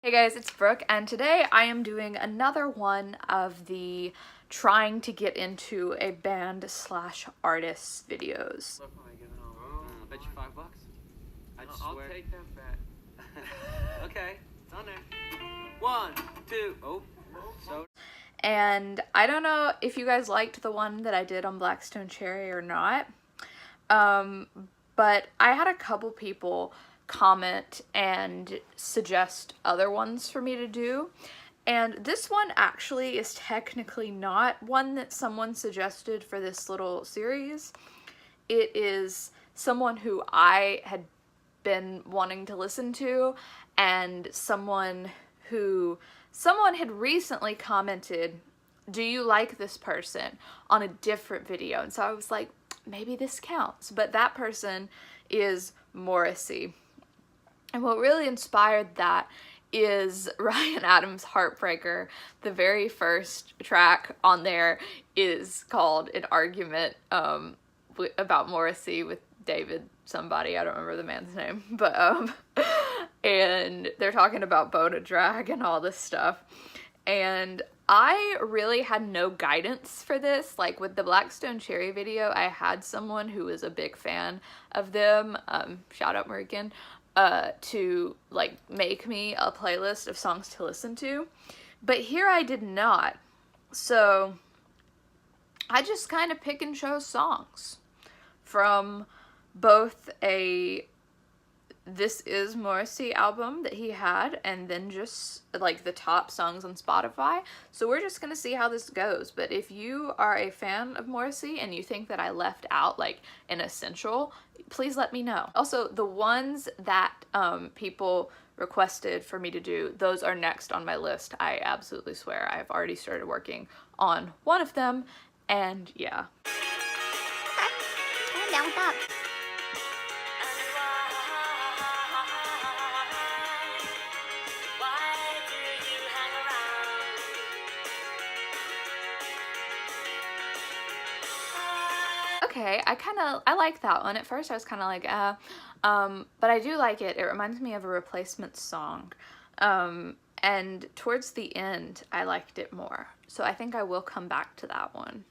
Hey guys, it's Brooke, and today I am doing another one of the trying to get into a band slash artist videos. I'll bet you $5. I'll take that bet. Okay, it's on there. 1, 2, oh, so. And I don't know if you guys liked the one that I did on Blackstone Cherry or not, but I had a couple people comment and suggest other ones for me to do, and this one actually is technically not one that someone suggested for this little series. It is someone who I had been wanting to listen to, and someone had recently commented, "Do you like this person?" on a different video, and so I was like, maybe this counts. But that person is Morrissey. And what really inspired that is Ryan Adams' Heartbreaker. The very first track on there is called An Argument about Morrissey with David somebody, I don't remember the man's name, but and they're talking about Bona Drag and all this stuff. And I really had no guidance for this. Like with the Blackstone Cherry video, I had someone who was a big fan of them, shout out Morgan, to like make me a playlist of songs to listen to, but here I did not. So I just kind of pick and chose songs from both a This Is Morrissey album that he had, and then just like the top songs on Spotify. So we're just gonna see how this goes. But if you are a fan of Morrissey and you think that I left out like an essential, please let me know. Also, the ones that people requested for me to do, those are next on my list. I absolutely swear I've already started working on one of them, and yeah. I'm down with that. Okay, I like that one. At first I was kind of like, but I do like it. It reminds me of a Replacements song. And towards the end, I liked it more. So I think I will come back to that one.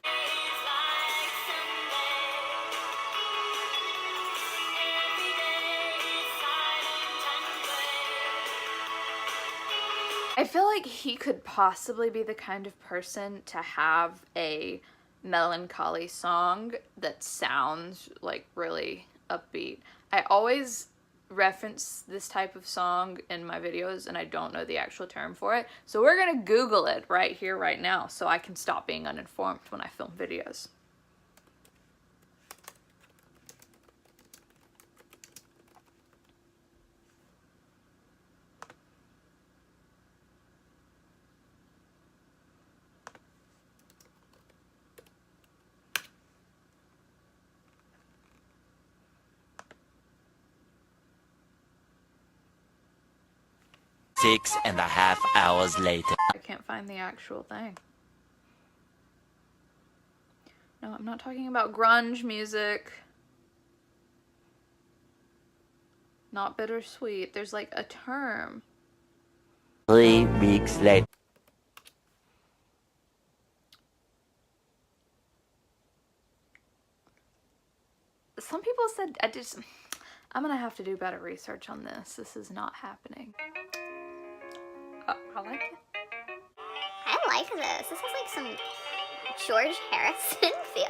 I feel like he could possibly be the kind of person to have a melancholy song that sounds like really upbeat. I always reference this type of song in my videos and I don't know the actual term for it, so we're gonna Google it right here right now so I can stop being uninformed when I film videos. Six and a half hours later. I can't find the actual thing. No, I'm not talking about grunge music. Not bittersweet. There's like a term. 3 weeks later. Some people said, I'm gonna have to do better research on this. This is not happening. I like it. I like this. This has like some George Harrison feel.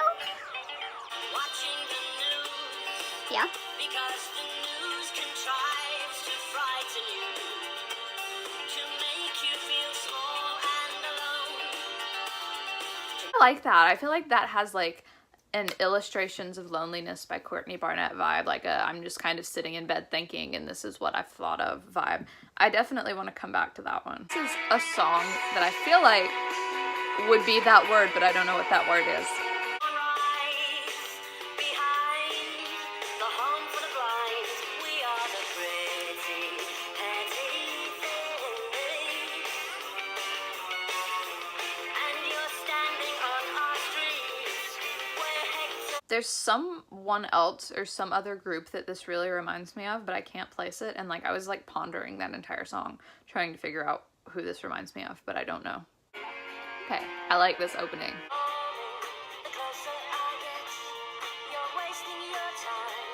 Yeah. Because the news contrives to frighten you, to make you feel small and alone. I like that. I feel like that has like an Illustrations of Loneliness by Courtney Barnett vibe, like a I'm just kind of sitting in bed thinking and this is what I've thought of vibe. I definitely want to come back to that one. This is a song that I feel like would be that word, but I don't know what that word is. There's someone else or some other group that this really reminds me of, but I can't place it. And like I was like pondering that entire song, trying to figure out who this reminds me of, but I don't know. Okay, I like this opening. The closer I get, you're wasting your time.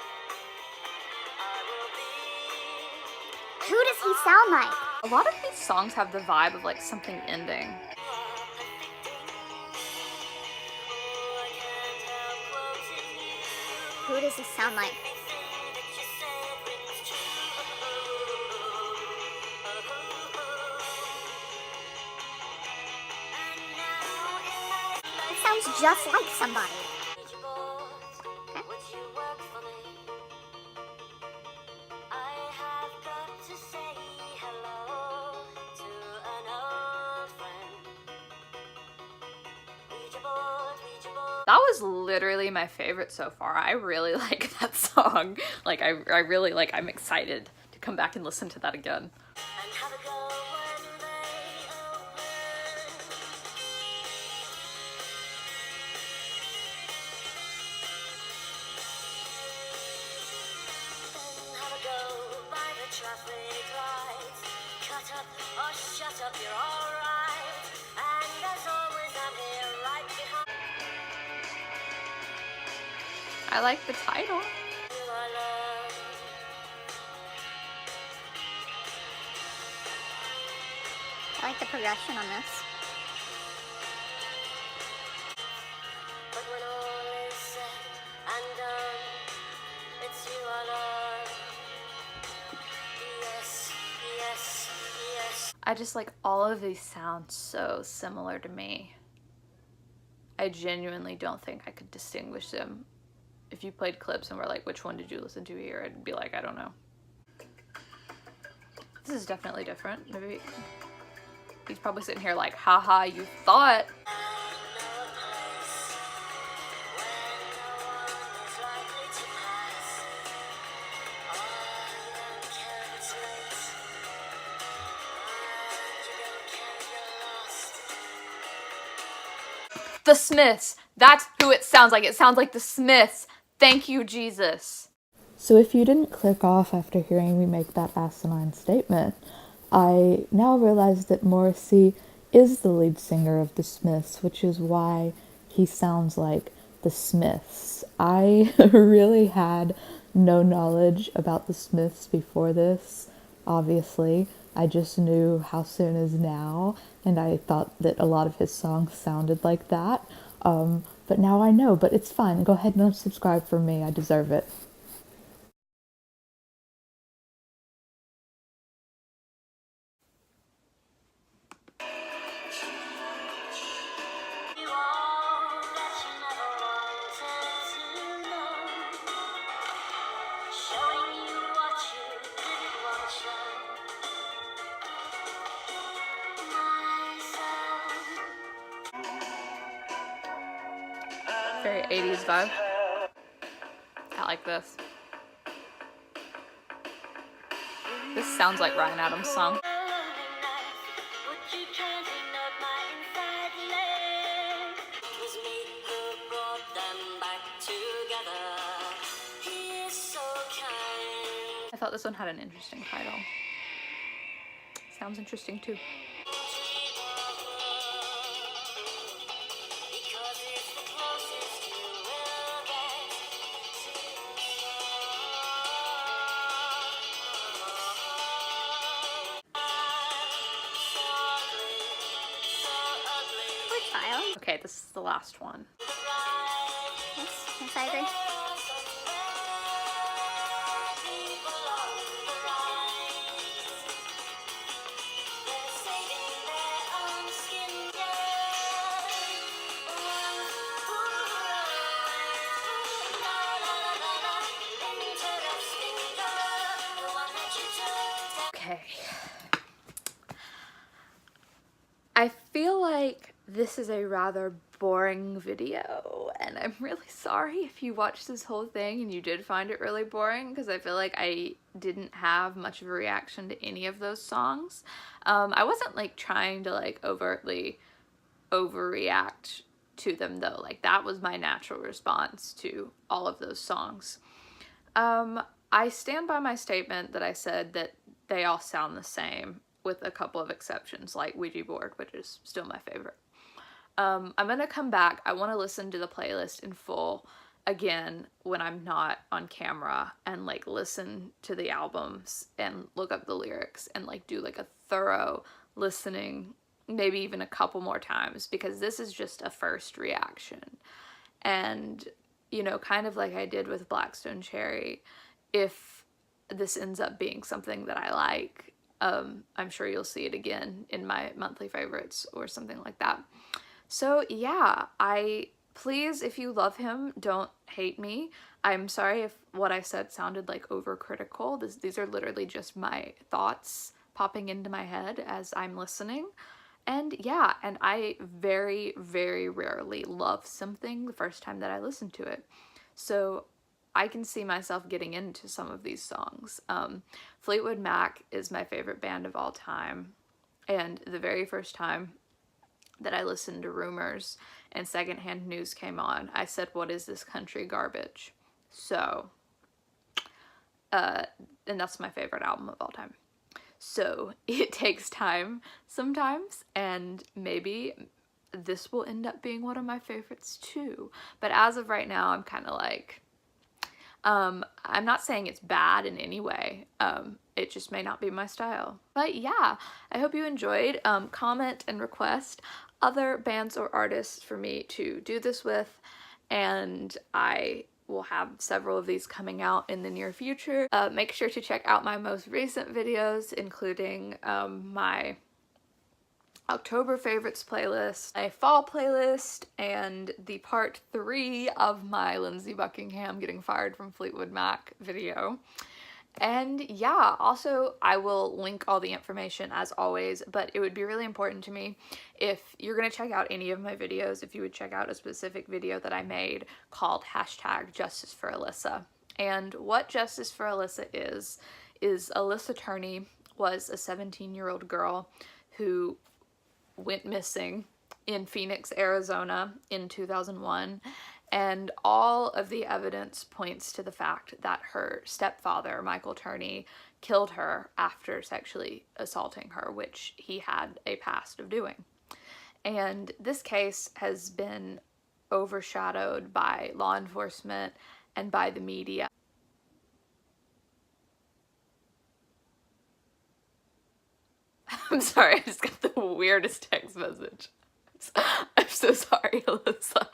I will be. Who does he sound like? A lot of these songs have the vibe of like something ending. Who does he sound like? It sounds just like somebody. That was literally my favorite so far. I really like that song. Like I really like, I'm excited to come back and listen to that again. Traffic lights, cut up or shut up, you're alright. And as always, I'm here right behind I like the title. you, I love. I like the progression on this. But when all is said and done, it's you I love. Yes, yes, yes. I just like all of these sound so similar to me. I genuinely don't think I could distinguish them. If you played clips and were like, which one did you listen to here? I'd be like, I don't know. This is definitely different. Maybe he's probably sitting here like, haha, you thought. The Smiths. That's who it sounds like. It sounds like the Smiths. Thank you, Jesus. So if you didn't click off after hearing me make that asinine statement, I now realize that Morrissey is the lead singer of the Smiths, which is why he sounds like the Smiths. I really had no knowledge about the Smiths before this, obviously. I just knew How Soon Is Now, and I thought that a lot of his songs sounded like that. But now I know, but it's fine. Go ahead and unsubscribe for me. I deserve it. You all that you never wanted to know. Showing you what you didn't want to show. Myself. Very 80s vibe. I like this. This sounds like Ryan Adams' song. Would you kindly note my inside leg? It was me who brought them back together. He is so kind. I thought this one had an interesting title. Sounds interesting too. Because it's the closest you will get. So ugly, so ugly. Poor child. Okay, this is the last one. Yes, I agree. Okay. I feel like this is a rather boring video, and I'm really sorry if you watched this whole thing and you did find it really boring, because I feel like I didn't have much of a reaction to any of those songs. I wasn't like trying to like overtly overreact to them though. Like, that was my natural response to all of those songs. I stand by my statement that I said that they all sound the same, with a couple of exceptions, like Ouija Board, which is still my favorite. I'm gonna come back. I want to listen to the playlist in full again when I'm not on camera, and like listen to the albums and look up the lyrics and like do like a thorough listening, maybe even a couple more times, because this is just a first reaction. And, you know, kind of like I did with Blackstone Cherry, if this ends up being something that I like, I'm sure you'll see it again in my monthly favorites or something like that. So yeah, please, if you love him, don't hate me. I'm sorry if what I said sounded like overcritical. These are literally just my thoughts popping into my head as I'm listening. And yeah, and I very, very rarely love something the first time that I listen to it. So I can see myself getting into some of these songs. Fleetwood Mac is my favorite band of all time. And the very first time that I listened to Rumors and Secondhand News came on, I said, what is this country garbage? So, and that's my favorite album of all time. So it takes time sometimes, and maybe this will end up being one of my favorites too. But as of right now, I'm kind of like, I'm not saying it's bad in any way. It just may not be my style. But yeah, I hope you enjoyed. Comment and request other bands or artists for me to do this with, and I will have several of these coming out in the near future. Make sure to check out my most recent videos, including my October favorites playlist, a fall playlist, and the part 3 of my Lindsey Buckingham getting fired from Fleetwood Mac video. And yeah, also I will link all the information as always, but it would be really important to me if you're going to check out any of my videos, if you would check out a specific video that I made called #JusticeForAlyssa. And what Justice for Alyssa is Alyssa Turney was a 17-year-old girl who went missing in Phoenix, Arizona in 2001. And all of the evidence points to the fact that her stepfather, Michael Turney, killed her after sexually assaulting her, which he had a past of doing. And this case has been overshadowed by law enforcement and by the media. I'm sorry, I just got the weirdest text message. I'm so sorry, Alyssa.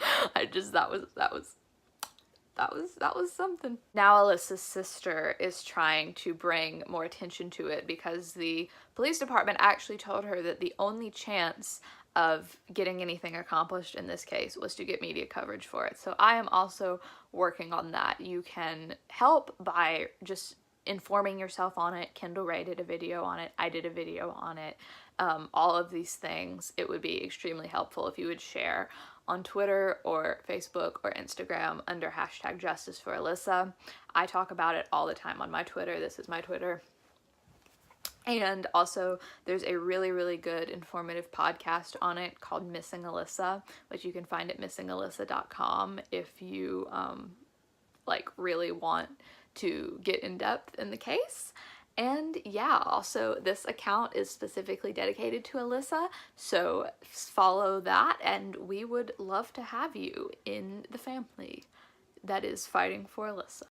That was something. Now Alyssa's sister is trying to bring more attention to it because the police department actually told her that the only chance of getting anything accomplished in this case was to get media coverage for it. So I am also working on that. You can help by just informing yourself on it. Kendall Ray did a video on it. I did a video on it. All of these things, it would be extremely helpful if you would share on Twitter or Facebook or Instagram under #JusticeForAlyssa. I talk about it all the time on my Twitter. This is my Twitter. And also, there's a really, really good informative podcast on it called Missing Alyssa, which you can find at missingalyssa.com if you like really want to get in depth in the case. And yeah, also this account is specifically dedicated to Alyssa, so follow that, and we would love to have you in the family that is fighting for Alyssa.